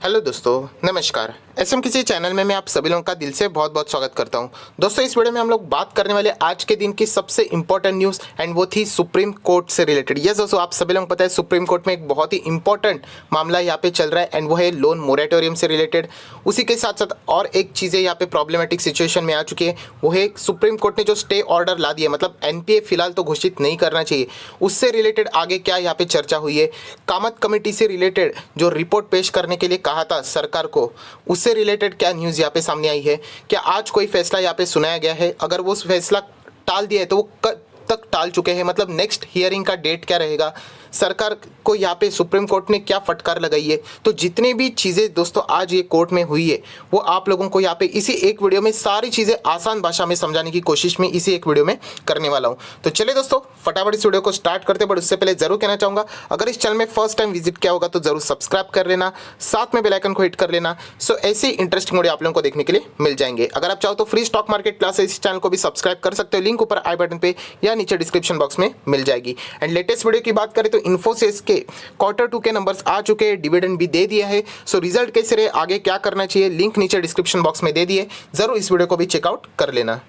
Hello दोस्तों, नमस्कार। SM किसी चैनल में मैं आप सभी लोगों का दिल से बहुत बहुत स्वागत करता हूं। दोस्तों, इस वीडियो में हम लोग बात करने वाले आज के दिन की सबसे इंपॉर्टेंट न्यूज़ एंड वो थी सुप्रीम कोर्ट से रिलेटेड। यस दोस्तों, आप सभी लोगों को पता है सुप्रीम कोर्ट में एक बहुत ही इंपॉर्टेंट मामला यहाँ पे चल रहा है एंड वो है लोन मोरेटोरियम से रिलेटेड। उसी के साथ साथ और एक चीज़ें यहाँ पे प्रॉब्लमेटिक सिचुएशन में आ चुकी है, वो है सुप्रीम कोर्ट ने जो स्टे ऑर्डर ला दिया, मतलब एनपीए फिलहाल तो घोषित नहीं करना चाहिए, उससे रिलेटेड आगे क्या यहाँ पे चर्चा हुई है। कामत कमेटी से रिलेटेड जो रिपोर्ट पेश करने के लिए कहा था सरकार को, उससे रिलेटेड क्या न्यूज़ यहाँ पे सामने आई है। क्या आज कोई फैसला यहाँ पे सुनाया गया है? अगर वो फैसला टाल दिया है तो वो कब तक टाल चुके हैं, मतलब नेक्स्ट हियरिंग का डेट क्या रहेगा, सरकार को यहाँ पे सुप्रीम कोर्ट ने क्या फटकार लगाई है। तो जितनी भी चीज़ें दोस्तों आज ये कोर्ट में हुई है वो आप लोगों को यहाँ पे इसी एक वीडियो में सारी चीज़ें आसान भाषा में समझाने की कोशिश में इसी एक वीडियो में करने वाला हूँ। तो चलिए दोस्तों, फटाफट इस वीडियो को स्टार्ट करते, बट उससे पहले जरूर कहना चाहूँगा, अगर इस चैनल में फर्स्ट टाइम विजिट किया होगा तो जरूर सब्सक्राइब कर लेना, साथ में बेल आइकन को हिट कर लेना। सो ऐसी इंटरेस्टिंग वीडियो आप लोगों को देखने के लिए मिल जाएंगे। अगर आप चाहो तो फ्री स्टॉक मार्केट क्लास इस चैनल को भी सब्सक्राइब कर सकते हो, लिंक ऊपर आई बटन पे या नीचे डिस्क्रिप्शन बॉक्स में मिल जाएगी। एंड लेटेस्ट वीडियो की बात करें तो इन्फोसिस के Q2 के नंबर्स आ चुके हैं, डिविडेंड भी दे दिया है। सो रिजल्ट कैसे रहे, आगे क्या करना चाहिए, लिंक नीचे डिस्क्रिप्शन बॉक्स में दे दिए, जरूर इस वीडियो को भी चेकआउट कर लेना।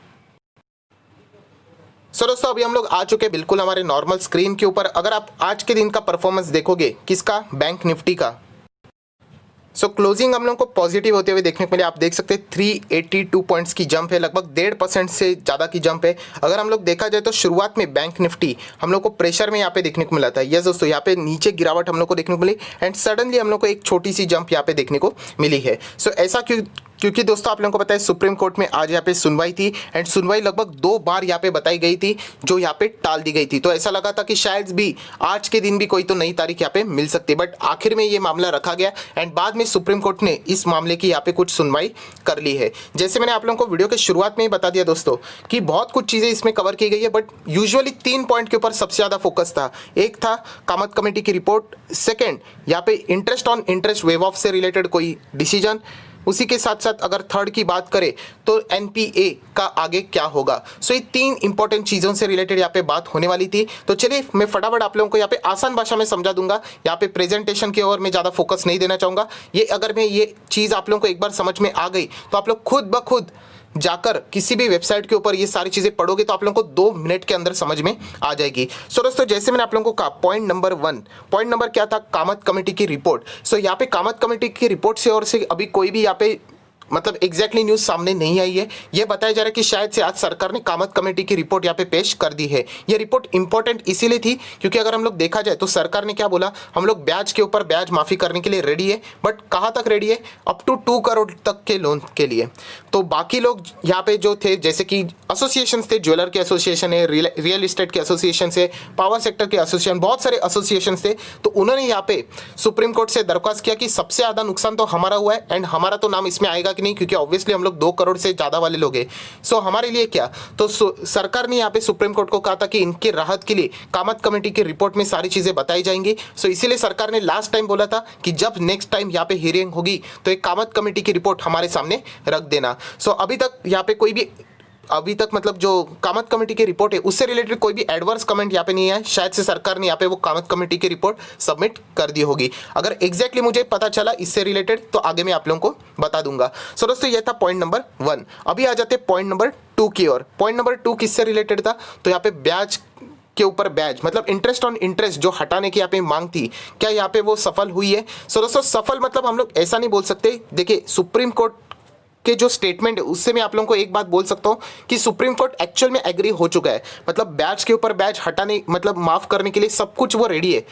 सो दोस्तों, अभी हम लोग आ चुके बिल्कुल हमारे नॉर्मल स्क्रीन के ऊपर। अगर आप आज के दिन का परफॉर्मेंस देखोगे, किसका, बैंक निफ्टी का, सो क्लोजिंग हम लोग को पॉजिटिव होते हुए देखने को मिले। आप देख सकते हैं 382 पॉइंट्स की जंप है, लगभग 1.5% से ज़्यादा की जंप है। अगर हम लोग देखा जाए तो शुरुआत में बैंक निफ्टी हम लोग को प्रेशर में यहाँ पे देखने को मिला था। यस दोस्तों, यहाँ पे नीचे गिरावट हम लोग को देखने को मिली एंड सडनली हम लोग को एक छोटी सी जंप यहाँ पे देखने को मिली है। सो ऐसा क्योंकि दोस्तों आप लोगों को पता है सुप्रीम कोर्ट में आज यहाँ पे सुनवाई थी एंड सुनवाई लगभग 2 बार यहाँ पे बताई गई थी, जो यहाँ पे टाल दी गई थी। तो ऐसा लगा था कि शायद भी आज के दिन भी कोई तो नई तारीख यहाँ पे मिल सकती है, बट आखिर में ये मामला रखा गया एंड बाद में सुप्रीम कोर्ट ने इस मामले की यहाँ पे कुछ सुनवाई कर ली है। जैसे मैंने आप लोगों को वीडियो के शुरुआत में ही बता दिया दोस्तों कि बहुत कुछ चीज़ें इसमें कवर की गई है, बट यूजुअली 3 पॉइंट के ऊपर सबसे ज़्यादा फोकस था। एक था कामत कमेटी की रिपोर्ट, सेकेंड यहाँ पे interest on interest waive of से रिलेटेड कोई डिसीजन, उसी के साथ साथ अगर थर्ड की बात करें तो एनपीए का आगे क्या होगा। सो ये 3 इंपॉर्टेंट चीज़ों से रिलेटेड यहाँ पे बात होने वाली थी। तो चलिए मैं फटाफट आप लोगों को यहाँ पे आसान भाषा में समझा दूंगा। यहाँ पे प्रेजेंटेशन की ओर मैं ज़्यादा फोकस नहीं देना चाहूँगा। ये अगर मैं ये चीज़ आप लोगों को एक बार समझ में आ गई तो आप लोग खुद ब खुद जाकर किसी भी वेबसाइट के ऊपर ये सारी चीजें पढ़ोगे तो आप लोगों को 2 मिनट के अंदर समझ में आ जाएगी। सो दोस्तों, जैसे मैंने आप लोगों को कहा, पॉइंट नंबर 1, पॉइंट नंबर क्या था, कामत कमेटी की रिपोर्ट। सो यहाँ पे कामत कमेटी की रिपोर्ट से और से अभी कोई भी यहाँ पे मतलब एग्जैक्टली न्यूज़ सामने नहीं आई है। ये बताया जा रहा है कि शायद से आज सरकार ने कामत कमेटी की रिपोर्ट यहाँ पे पेश कर दी है। ये रिपोर्ट इंपॉर्टेंट इसीलिए थी क्योंकि अगर हम लोग देखा जाए तो सरकार ने क्या बोला, हम लोग ब्याज के ऊपर ब्याज माफ़ी करने के लिए रेडी है, बट कहाँ तक रेडी है, अप टू 2 करोड़ तक के लोन के लिए। तो बाकी लोग यहाँ पे जो थे, जैसे कि एसोसिएशन थे, ज्वेलर के एसोसिएशन है, रियल इस्टेट के एसोसिएशन से, पावर सेक्टर के एसोसिएशन, बहुत सारे एसोसिएशन थे। तो उन्होंने यहाँ पे सुप्रीम कोर्ट से दरख्वास्त किया कि सबसे ज़्यादा नुकसान तो हमारा हुआ है एंड हमारा तो नाम इसमें आएगा कि नहीं, क्योंकि ऑब्वियसली हम लोग 2 करोड़ से ज़्यादा वाले लोग हैं। सो हमारे लिए क्या, तो सरकार ने यहाँ पे सुप्रीम कोर्ट को कहा था कि इनके राहत के लिए कामत कमेटी की रिपोर्ट में सारी चीज़ें बताई जाएंगी। सो इसीलिए सरकार ने लास्ट टाइम बोला था कि जब नेक्स्ट टाइम यहाँ पे हियरिंग होगी तो एक कामत कमेटी की रिपोर्ट हमारे सामने रख देना। सो अभी तक यहाँ पे कोई भी मतलब जो कामत कमेटी की रिपोर्ट है उससे रिलेटेड कोई भी एडवर्स कमेंट यहाँ पे नहीं है। शायद से सरकार ने यहाँ पे वो कामत कमेटी की रिपोर्ट सबमिट कर दी होगी। अगर एग्जैक्टली मुझे पता चला इससे रिलेटेड तो आगे मैं आप लोगों को बता दूंगा। सो दोस्तों, ये था पॉइंट नंबर 1। अभी आ जाते हैं पॉइंट नंबर 2 की ओर। पॉइंट नंबर 2 किससे रिलेटेड था, तो यहाँ पे ब्याज के ऊपर ब्याज, मतलब इंटरेस्ट ऑन इंटरेस्ट जो हटाने की यहाँ पे मांग थी, क्या यहाँ पे वो सफल हुई है। सो दोस्तों, सफल मतलब हम लोग ऐसा नहीं बोल सकते। देखिए, सुप्रीम कोर्ट के जो स्टेटमेंट है उससे मैं आप लोगों को एक बात बोल सकता हूँ कि सुप्रीम कोर्ट एक्चुअल में एग्री हो चुका है, मतलब ब्याज के ऊपर ब्याज हटाने, मतलब माफ करने के लिए सब कुछ वो रेडी है,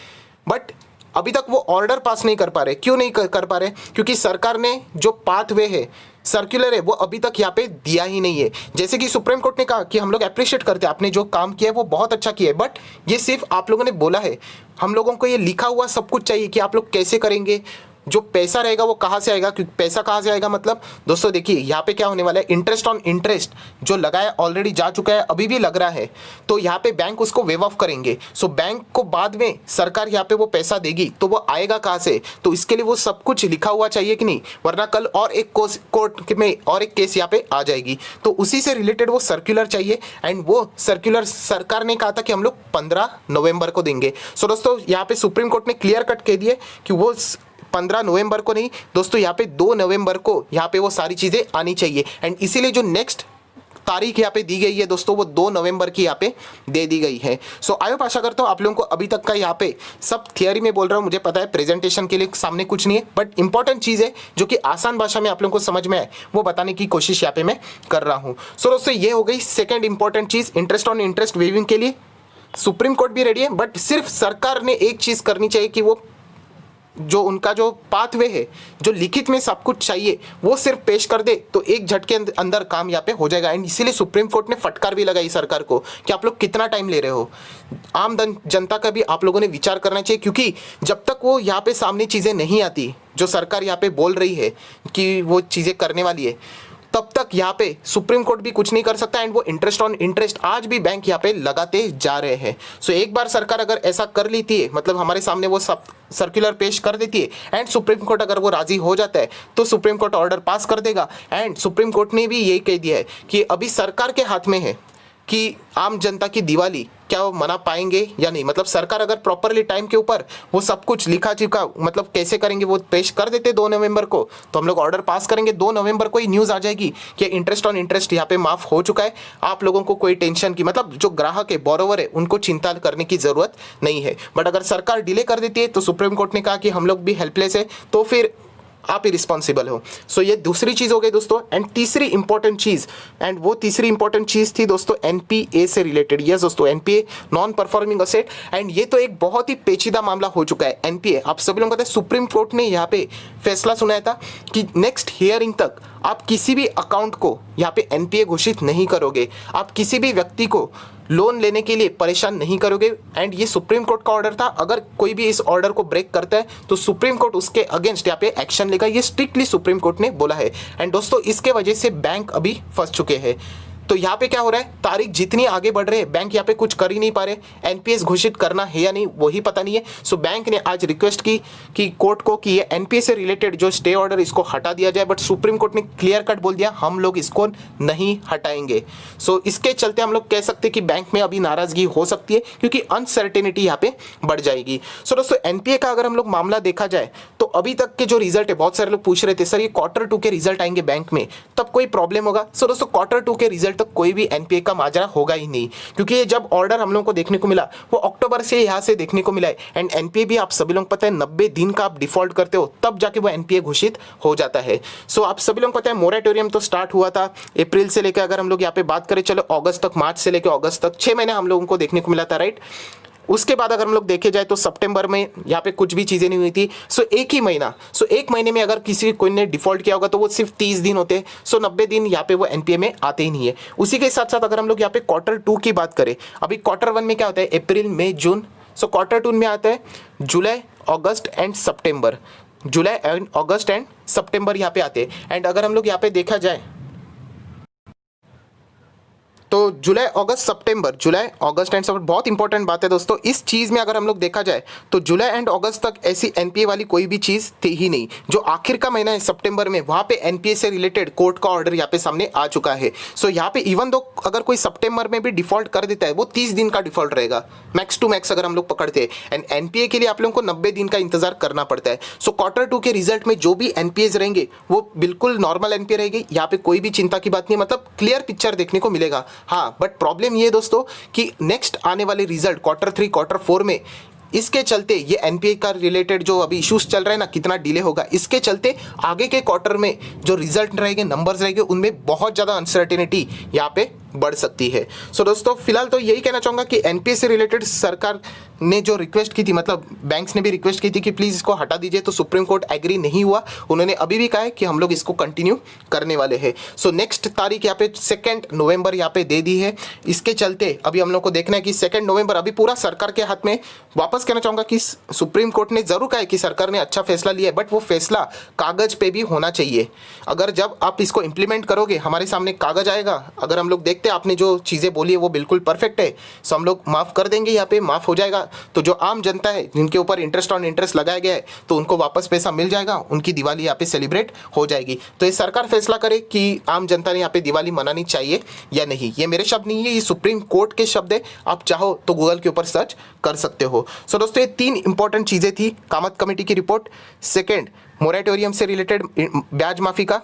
बट अभी तक वो ऑर्डर पास नहीं कर पा रहे। क्यों नहीं कर पा रहे, क्योंकि सरकार ने जो पाथवे है, सर्कुलर है, वो अभी तक यहाँ पे दिया ही नहीं है। जैसे कि सुप्रीम कोर्ट ने कहा कि हम लोग अप्रिशिएट करते हैं, आपने जो काम किया है वो बहुत अच्छा किया है, बट ये सिर्फ आप लोगों ने बोला है। हम लोगों को ये लिखा हुआ सब कुछ चाहिए कि आप लोग कैसे करेंगे, जो पैसा रहेगा वो कहाँ से आएगा, क्योंकि पैसा कहाँ से आएगा, मतलब दोस्तों देखिए यहाँ पे क्या होने वाला है, इंटरेस्ट ऑन इंटरेस्ट जो लगाया ऑलरेडी जा चुका है, अभी भी लग रहा है, तो यहाँ पे बैंक उसको वेव ऑफ करेंगे। सो बैंक को बाद में सरकार यहाँ पे वो पैसा देगी, तो वो आएगा कहाँ से, तो इसके लिए वो सब कुछ लिखा हुआ चाहिए कि नहीं, वरना कल और एक कोर्ट में और एक केस यहाँ पे आ जाएगी। तो उसी से रिलेटेड वो सर्कुलर चाहिए एंड वो सर्कुलर सरकार ने कहा था कि हम लोग 15 नवंबर को देंगे। सो दोस्तों यहाँ पे सुप्रीम कोर्ट ने क्लियर कट कह दिया कि वो 15 नवंबर को नहीं दोस्तों, यहाँ पे 2 नवंबर को यहाँ पे वो सारी चीज़ें आनी चाहिए। एंड इसीलिए जो नेक्स्ट तारीख यहाँ पे दी गई है दोस्तों, वो 2 नवंबर की यहाँ पे दे दी गई है। सो आई होप आशा करता हूँ आप लोगों को अभी तक का यहाँ पे सब थियरी में बोल रहा हूँ, मुझे पता है प्रेजेंटेशन के लिए सामने कुछ नहीं है, बट इंपॉर्टेंट चीज़ है जो कि आसान भाषा में आप लोगों को समझ में आए वो बताने की कोशिश यहाँ पे मैं कर रहा हूँ। सो दोस्तों ये हो गई सेकेंड इंपॉर्टेंट चीज़, इंटरेस्ट ऑन इंटरेस्ट वेविंग के लिए सुप्रीम कोर्ट भी रेडी है, बट सिर्फ सरकार ने एक चीज़ करनी चाहिए कि वो जो उनका जो पाथवे है, जो लिखित में सब कुछ चाहिए वो सिर्फ पेश कर दे तो एक झटके अंदर काम यहाँ पे हो जाएगा। एंड इसीलिए सुप्रीम कोर्ट ने फटकार भी लगाई सरकार को कि आप लोग कितना टाइम ले रहे हो। आम जनता का भी आप लोगों ने विचार करना चाहिए, क्योंकि जब तक वो यहाँ पे सामने चीज़ें नहीं आती जो सरकार यहाँ पे बोल रही है कि वो चीज़ें करने वाली है, तब तक यहाँ पे सुप्रीम कोर्ट भी कुछ नहीं कर सकता। एंड वो इंटरेस्ट ऑन इंटरेस्ट आज भी बैंक यहाँ पे लगाते जा रहे हैं। सो एक बार सरकार अगर ऐसा कर लेती है, मतलब हमारे सामने वो सब सर्कुलर पेश कर देती है एंड सुप्रीम कोर्ट अगर वो राजी हो जाता है तो सुप्रीम कोर्ट ऑर्डर पास कर देगा। एंड सुप्रीम कोर्ट ने भी यही कह दिया है कि अभी सरकार के हाथ में है कि आम जनता की दिवाली क्या वो मना पाएंगे या नहीं। मतलब सरकार अगर प्रॉपरली टाइम के ऊपर वो सब कुछ लिखा चिखा मतलब कैसे करेंगे वो पेश कर देते 2 नवंबर को, तो हम लोग ऑर्डर पास करेंगे 2 नवंबर को ही न्यूज़ आ जाएगी कि इंटरेस्ट ऑन इंटरेस्ट यहाँ पे माफ़ हो चुका है। आप लोगों को कोई टेंशन की मतलब जो ग्राहक है बोरोवर है उनको चिंता करने की ज़रूरत नहीं है। बट अगर सरकार डिले कर देती है तो सुप्रीम कोर्ट ने कहा कि हम लोग भी हेल्पलेस है, तो फिर आप ही रिस्पॉन्सिबल हो। सो ये दूसरी चीज़ हो गई दोस्तों। एंड तीसरी इंपॉर्टेंट चीज़, एंड वो तीसरी इंपॉर्टेंट चीज़ थी दोस्तों एनपीए से रिलेटेड। यस दोस्तों, NPA non performing asset. And ये तो एक बहुत ही पेचीदा मामला हो चुका है। एनपीए आप सभी लोगों को पता है, सुप्रीम कोर्ट ने यहाँ पे फैसला सुनाया था कि नेक्स्ट हियरिंग तक आप किसी भी अकाउंट को यहाँ पे एनपीए घोषित नहीं करोगे, आप किसी भी व्यक्ति को लोन लेने के लिए परेशान नहीं करोगे। एंड ये सुप्रीम कोर्ट का ऑर्डर था, अगर कोई भी इस ऑर्डर को ब्रेक करता है तो सुप्रीम कोर्ट उसके अगेंस्ट यहाँ पे एक्शन लेगा। ये स्ट्रिक्टली सुप्रीम कोर्ट ने बोला है। एंड दोस्तों इसके वजह से बैंक अभी फंस चुके हैं। तो यहाँ पे क्या हो रहा है, तारीख जितनी आगे बढ़ रही है बैंक यहाँ पे कुछ कर ही नहीं पा रहे। एनपीएस घोषित करना है या नहीं वही पता नहीं है। सो बैंक ने आज रिक्वेस्ट की कि कोर्ट को कि ये एनपीएस से रिलेटेड जो स्टे ऑर्डर इसको हटा दिया जाए, बट सुप्रीम कोर्ट ने क्लियर कट बोल दिया हम लोग इसको नहीं हटाएंगे। सो इसके चलते हम लोग कह सकते हैं कि बैंक में अभी नाराजगी हो सकती है क्योंकि अनसर्टेनिटी यहाँ पे बढ़ जाएगी। सो दोस्तों एनपीए का अगर हम लोग मामला देखा जाए तो अभी तक के जो रिजल्ट है, बहुत सारे लोग पूछ रहे थे सर ये Q2 के रिजल्ट आएंगे बैंक में तब कोई प्रॉब्लम होगा। सो दोस्तों Q2 के रिजल्ट तक कोई भी एनपीए का माजरा होगा ही नहीं, क्योंकि ये जब ऑर्डर हम लोगों को देखने को मिला वो अक्टूबर से यहाँ से देखने को मिला है। एंड एनपीए भी आप सभी लोग पता है 90 दिन का आप डिफॉल्ट करते हो तब जाके वो एनपीए घोषित हो जाता है। सो आप सभी लोग पता है मोरेटोरियम तो स्टार्ट हुआ था अप्रैल से लेकर, अगर हम लोग यहाँ पे बात करें चलो अगस्त तक, मार्च से लेकर अगस्त तक 6 महीने हम लोगों को देखने को मिला था, राइट। उसके बाद अगर हम लोग देखे जाए तो सितंबर में यहाँ पे कुछ भी चीज़ें नहीं हुई थी। सो एक ही महीना, सो एक महीने में अगर किसी कोई ने डिफॉल्ट किया होगा तो वो सिर्फ 30 दिन होते हैं। सो 90 दिन यहाँ पे वो एनपीए में आते ही नहीं है। उसी के साथ साथ अगर हम लोग यहाँ पे Q2 की बात करें, अभी Q1 में क्या होता है अप्रैल मई जून। सो Q2 में आता है जुलाई अगस्त एंड सितंबर, जुलाई एंड अगस्त एंड सितंबर यहाँ पे आते हैं। एंड अगर हम लोग यहाँ पे देखा जाए तो जुलाई अगस्त सितंबर, जुलाई अगस्त एंड सितंबर बहुत इंपॉर्टेंट बात है दोस्तों। इस चीज़ में अगर हम लोग देखा जाए तो जुलाई एंड अगस्त तक ऐसी एनपीए वाली कोई भी चीज़ थी ही नहीं। जो आखिर का महीना है सितंबर में, वहाँ पे एनपीए से रिलेटेड कोर्ट का ऑर्डर यहाँ पे सामने आ चुका है। सो यहाँ पे इवन दो अगर कोई सितंबर में भी डिफॉल्ट कर देता है वो 30 दिन का डिफॉल्ट रहेगा मैक्स टू मैक्स अगर हम लोग पकड़ते हैं। एंड एनपीए के लिए आप लोगों को 90 दिन का इंतजार करना पड़ता है। सो Q2 के रिजल्ट में जो भी एनपीएज रहेंगे वो बिल्कुल नॉर्मल एनपीए रहेगी, यहाँ पे कोई भी चिंता की बात नहीं, मतलब क्लियर पिक्चर देखने को मिलेगा। हाँ बट प्रॉब्लम ये दोस्तों कि नेक्स्ट आने वाले रिजल्ट Q3 Q4 में इसके चलते ये एनपीए का रिलेटेड जो अभी इश्यूज चल रहे हैं ना, कितना डिले होगा, इसके चलते आगे के क्वार्टर में जो रिजल्ट रहेंगे, नंबर्स रहेंगे, उनमें बहुत ज़्यादा अनसर्टेनिटी यहाँ पे बढ़ सकती है। सो दोस्तों फिलहाल तो यही कहना चाहूँगा कि एनपीए से रिलेटेड सरकार ने जो रिक्वेस्ट की थी, मतलब बैंक्स ने भी रिक्वेस्ट की थी कि प्लीज़ इसको हटा दीजिए, तो सुप्रीम कोर्ट एग्री नहीं हुआ। उन्होंने अभी भी कहा है कि हम लोग इसको कंटिन्यू करने वाले हैं। सो नेक्स्ट तारीख यहाँ पे 2 नवंबर यहाँ पे दे दी है। इसके चलते अभी हम लोग को देखना है कि 2 नवंबर अभी पूरा सरकार के हाथ में। वापस कहना चाहूँगा कि सुप्रीम कोर्ट ने जरूर कहा है कि सरकार ने अच्छा फैसला लिया है, बट वो फैसला कागज़ पे भी होना चाहिए। अगर जब आप इसको इम्प्लीमेंट करोगे, हमारे सामने कागज़ आएगा, अगर हम लोग देखते देखते हैं आपने जो चीज़ें बोली है वो बिल्कुल परफेक्ट है, सो हम लोग माफ़ कर देंगे, यहाँ पे माफ़ हो जाएगा। तो जो आम जनता है जिनके ऊपर इंटरेस्ट ऑन इंटरेस्ट लगाया गया है तो उनको वापस पैसा मिल जाएगा, उनकी दिवाली यहाँ पे सेलिब्रेट हो जाएगी। तो ये सरकार फैसला करे कि आम जनता ने यहाँ पे दिवाली मनानी चाहिए या नहीं। ये मेरे शब्द नहीं है, ये सुप्रीम कोर्ट के शब्द है, आप चाहो तो गूगल के ऊपर सर्च कर सकते हो। सो दोस्तों ये 3 इंपॉर्टेंट चीज़ें थी कामत कमेटी की रिपोर्ट, सेकेंड मोरेटोरियम से रिलेटेड ब्याज माफ़ी का,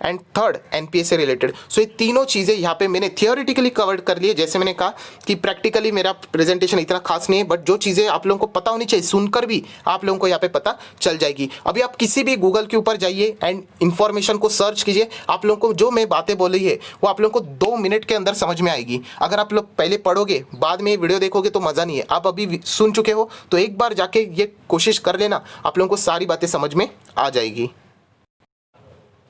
एंड थर्ड एनपीए से रिलेटेड। सो ये तीनों चीज़ें यहाँ पे मैंने थियोरिटिकली कवर कर लिए। जैसे मैंने कहा कि प्रैक्टिकली मेरा प्रेजेंटेशन इतना खास नहीं है, बट जो चीज़ें आप लोगों को पता होनी चाहिए सुनकर भी आप लोगों को यहाँ पे पता चल जाएगी। अभी आप किसी भी गूगल के ऊपर जाइए एंड इन्फॉर्मेशन को सर्च कीजिए, आप लोगों को जो मैं बातें बोली है वो आप लोगों को 2 मिनट के अंदर समझ में आएगी। अगर आप लोग पहले पढ़ोगे बाद में वीडियो देखोगे तो मज़ा नहीं है। आप अभी सुन चुके हो तो एक बार जाके ये कोशिश कर लेना, आप लोगों को सारी बातें समझ में आ जाएगी।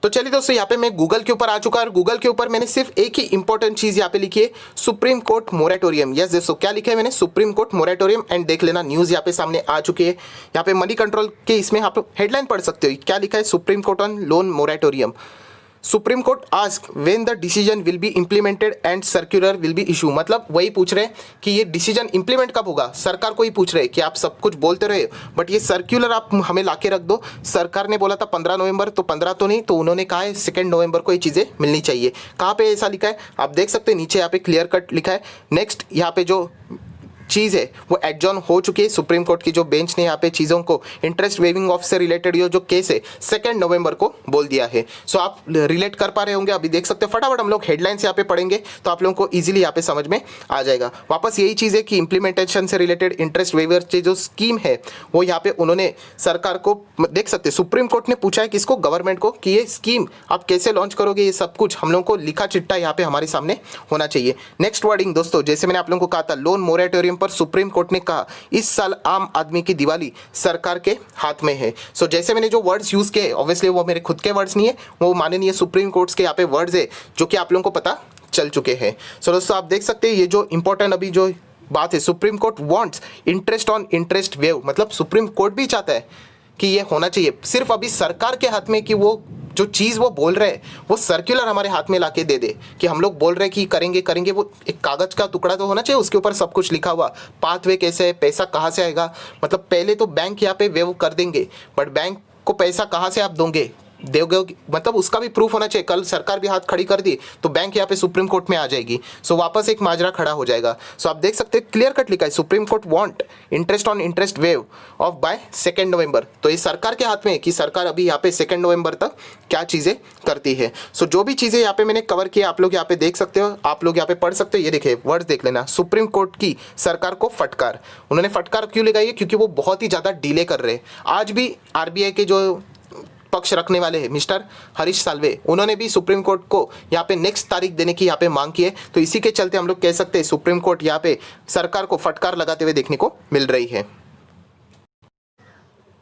तो चलिए दोस्तों यहाँ पे मैं गूगल के ऊपर आ चुका और गूगल के ऊपर मैंने सिर्फ एक ही इंपॉर्टेंट चीज यहाँ पे लिखी है, सुप्रीम कोर्ट मोरेटोरियम। यस दोस्तों क्या लिखा है मैंने, सुप्रीम कोर्ट मोरेटोरियम। एंड देख लेना न्यूज यहाँ पे सामने आ चुकी है। यहाँ पे मनी कंट्रोल के इसमें आप हेडलाइन पढ़ सकते हो, क्या लिखा है, supreme court on loan moratorium. Supreme court ask when the decision will be implemented and circular will be issue. मतलब वही पूछ रहे हैं कि ये डिसीजन इंप्लीमेंट कब होगा, सरकार को ही पूछ रहे हैं कि आप सब कुछ बोलते रहे बट ये सर्कुलर आप हमें लाके रख दो। सरकार ने बोला था 15 नवंबर, तो 15 तो नहीं, तो उन्होंने कहा है 2 नवंबर को ये चीज़ें मिलनी चाहिए। कहाँ पे ऐसा लिखा है आप देख सकते हैं, नीचे यहाँ पे क्लियर कट लिखा है। नेक्स्ट यहाँ पे जो चीज़ है वो एडजॉर्न हो चुकी है, सुप्रीम कोर्ट की जो बेंच ने यहाँ पे चीज़ों को इंटरेस्ट वेविंग ऑफ से रिलेटेड ये जो केस है 2 नवंबर को बोल दिया है। सो आप रिलेट कर पा रहे होंगे, अभी देख सकते हैं। फटाफट हम लोग हेडलाइंस यहाँ पे पढ़ेंगे तो आप लोगों को इजीली यहाँ पे समझ में आ जाएगा। वापस यही चीज़ है कि इंप्लीमेंटेशन से रिलेटेड इंटरेस्ट वेवर की जो स्कीम है वो यहाँ पे उन्होंने सरकार को, देख सकते हैं सुप्रीम कोर्ट ने पूछा है किसको, गवर्नमेंट को, कि ये स्कीम आप कैसे लॉन्च करोगे, ये सब कुछ हम लोगों को लिखा चिट्टा यहाँ पे हमारे सामने होना चाहिए। नेक्स्ट वर्डिंग दोस्तों, जैसे मैंने आप लोगों को कहा था लोन मोरेटोरियम पर सुप्रीम कोर्ट ने कहा इस साल आम आदमी की दिवाली सरकार के हाथ में है। सो जैसे मैंने जो वर्ड्स यूज किए ऑब्वियसली वो मेरे खुद के वर्ड्स नहीं है, वो माननीय सुप्रीम कोर्ट के यहाँ पे वर्ड्स है जो कि आप लोगों को पता चल चुके हैं। सो दोस्तों आप देख सकते हैं ये जो इंपॉर्टेंट अभी जो बात है, supreme court wants interest on interest wave. मतलब सुप्रीम कोर्ट भी चाहता है कि ये होना चाहिए, सिर्फ अभी सरकार के हाथ में कि वो जो चीज़ वो बोल रहे हैं वो सर्कुलर हमारे हाथ में लाके दे दे कि हम लोग बोल रहे हैं कि करेंगे करेंगे। वो एक कागज़ का टुकड़ा तो होना चाहिए, उसके ऊपर सब कुछ लिखा हुआ, पाथवे कैसे है, पैसा कहाँ से आएगा। मतलब पहले तो बैंक यहाँ पे वेव कर देंगे बट बैंक को पैसा कहाँ से आप दोगे, मतलब उसका भी प्रूफ होना चाहिए। कल सरकार भी हाथ खड़ी कर दी तो बैंक यहाँ पे सुप्रीम कोर्ट में आ जाएगी, सो वापस एक माजरा खड़ा हो जाएगा। सो आप देख सकते हैं क्लियर कट लिखा है supreme court want interest on interest waive off by 2 नवंबर। तो ये सरकार के हाथ में है कि सरकार अभी यहाँ पे 2 नवंबर तक क्या चीज़ें करती है। सो जो भी चीज़ें यहाँ पे मैंने कवर किया आप लोग यहाँ पे देख सकते हो, आप लोग यहाँ पे पढ़ सकते हो। ये देखिए वर्ड देख लेना, सुप्रीम कोर्ट की सरकार को फटकार। उन्होंने फटकार क्यों लगाई है, क्योंकि वो बहुत ही ज़्यादा डिले कर रहे हैं। आज भी आरबीआई के जो पक्ष रखने वाले हैं मिस्टर हरीश साल्वे, उन्होंने भी सुप्रीम कोर्ट को यहाँ पे नेक्स्ट तारीख देने की यहाँ पे मांग की है। तो इसी के चलते हम लोग कह सकते हैं सुप्रीम कोर्ट यहाँ पे सरकार को फटकार लगाते हुए देखने को मिल रही है।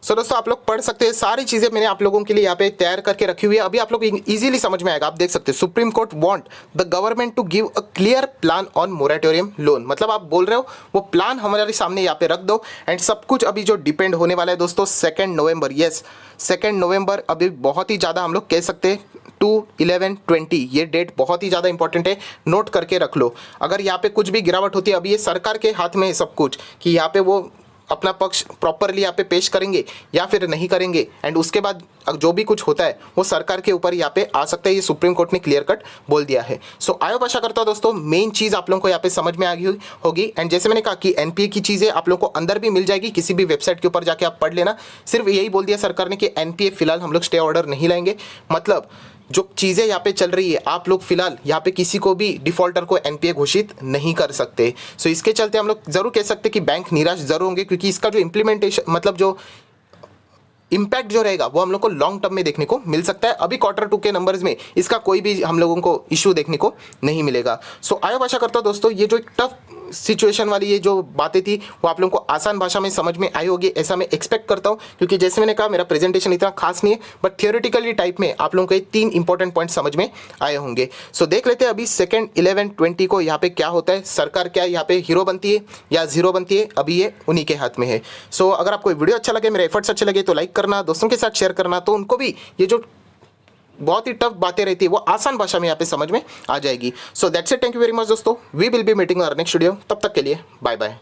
सो दोस्तों आप लोग पढ़ सकते हैं, सारी चीज़ें मैंने आप लोगों के लिए यहाँ पे तैयार करके रखी हुई है। अभी आप लोग इजीली समझ में आएगा। आप देख सकते हैं supreme court want the government to give a clear plan on moratorium loan. मतलब आप बोल रहे हो वो प्लान हमारे सामने यहाँ पे रख दो एंड सब कुछ अभी जो डिपेंड होने वाला है दोस्तों 2 नवंबर। यस 2 नवंबर अभी बहुत ही ज़्यादा हम लोग कह सकते हैं 2/11/20 ये डेट बहुत ही ज़्यादा इंपॉर्टेंट है, नोट करके रख लो। अगर यहाँ पे कुछ भी गिरावट होती है, अभी ये सरकार के हाथ में है सब कुछ कि यहाँ पे वो अपना पक्ष प्रॉपरली यहाँ पे पेश करेंगे या फिर नहीं करेंगे, एंड उसके बाद जो भी कुछ होता है वो सरकार के ऊपर यहाँ पे आ सकता है। ये सुप्रीम कोर्ट ने क्लियर कट बोल दिया है। सो आई होप आशा करता हूँ दोस्तों मेन चीज़ आप लोगों को यहाँ पे समझ में आ गई होगी। एंड जैसे मैंने कहा कि एनपीए की चीज़ें आप लोगों को अंदर भी मिल जाएगी, किसी भी वेबसाइट के ऊपर जाके आप पढ़ लेना। सिर्फ यही बोल दिया सरकार ने कि एनपीए फिलहाल हम लोग स्टे ऑर्डर नहीं लाएंगे। मतलब जो चीज़ें यहाँ पे चल रही है आप लोग फिलहाल यहाँ पे किसी को भी डिफॉल्टर को एनपीए घोषित नहीं कर सकते। सो इसके चलते हम लोग ज़रूर कह सकते हैं कि बैंक निराश ज़रूर होंगे, क्योंकि इसका जो इम्प्लीमेंटेशन मतलब जो इम्पैक्ट जो रहेगा वो हम लोग को लॉन्ग टर्म में देखने को मिल सकता है। अभी Q2 के नंबर्स में इसका कोई भी हम लोगों को इशू देखने को नहीं मिलेगा। सो आई आशा करता हूँ दोस्तों ये जो एक टफ सिचुएशन वाली ये जो बातें थी वो आप लोगों को आसान भाषा में समझ में आई होगी, ऐसा मैं एक्सपेक्ट करता हूँ। क्योंकि जैसे मैंने कहा मेरा प्रेजेंटेशन इतना खास नहीं है बट थियोरेटिकली टाइप में आप लोगों को ये 3 इंपॉर्टेंट पॉइंट समझ में आए होंगे। सो देख लेते हैं अभी 2/11/20 को यहाँ पे क्या होता है, सरकार क्या यहाँ पे हीरो बनती है या जीरो बनती है, अभी ये उन्हीं के हाथ में है। सो अगर आपको वीडियो अच्छा लगे, मेरे एफर्ट्स अच्छे लगे तो लाइक करना, दोस्तों के साथ शेयर करना, तो उनको भी ये जो बहुत ही टफ बातें रहती है वो आसान भाषा में यहाँ पे समझ में आ जाएगी। So that's it, thank you very much दोस्तों, we will be meeting our next video, तब तक के लिए बाय बाय।